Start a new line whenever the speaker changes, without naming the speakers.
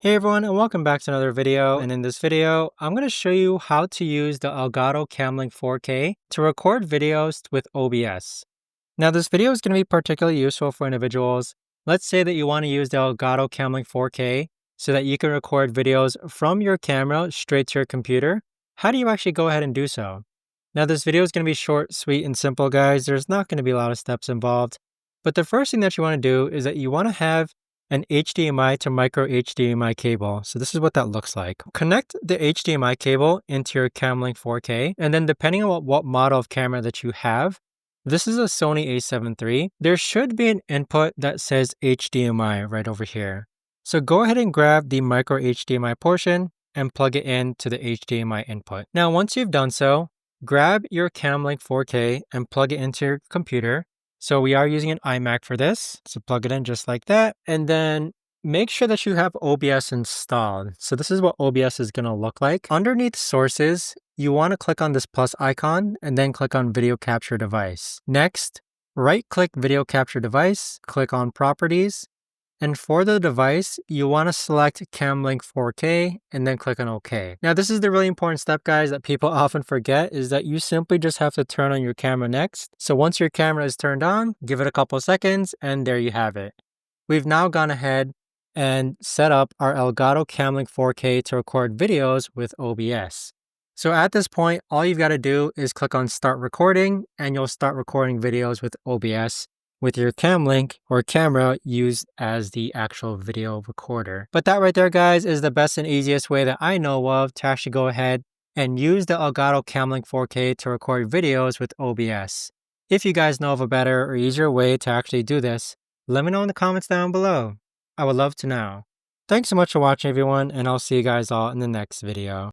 Hey everyone, and welcome back to another video. And in this video, I'm going to show you how to use the Elgato Cam Link 4K to record videos with OBS. Now this video is going to be particularly useful for individuals. Let's say that you want to use the Elgato Cam Link 4K so that you can record videos from your camera straight to your computer. How do you actually go ahead and do so? Now this video is going to be short, sweet, and simple, guys. There's not going to be a lot of steps involved. But the first thing that you want to do is that you want to have an HDMI to micro HDMI cable. So this is what that looks like. Connect the HDMI cable into your Cam Link 4K, and then depending on what model of camera that you have, this is a Sony a7 III, there should be an input that says HDMI right over here. So go ahead and grab the micro HDMI portion and plug it into the HDMI input. Now once you've done so, grab your Cam Link 4K and plug it into your computer. So we are using an iMac for this. So plug it in just like that. And then make sure that you have OBS installed. So this is what OBS is going to look like. Underneath sources, you want to click on this plus icon and then click on video capture device. Next, right click video capture device, click on properties. And for the device, you want to select Cam Link 4K and then click on OK. Now, this is the really important step, guys, that people often forget is that you simply just have to turn on your camera next. So once your camera is turned on, give it a couple seconds and there you have it. We've now gone ahead and set up our Elgato Cam Link 4K to record videos with OBS. So at this point, all you've got to do is click on Start Recording and you'll start recording videos with OBS with your Cam Link or camera used as the actual video recorder. But that right there, guys, is the best and easiest way that I know of to actually go ahead and use the Elgato Cam Link 4K to record videos with OBS. If you guys know of a better or easier way to actually do this, let me know in the comments down below. I would love to know. Thanks so much for watching, everyone, and I'll see you guys all in the next video.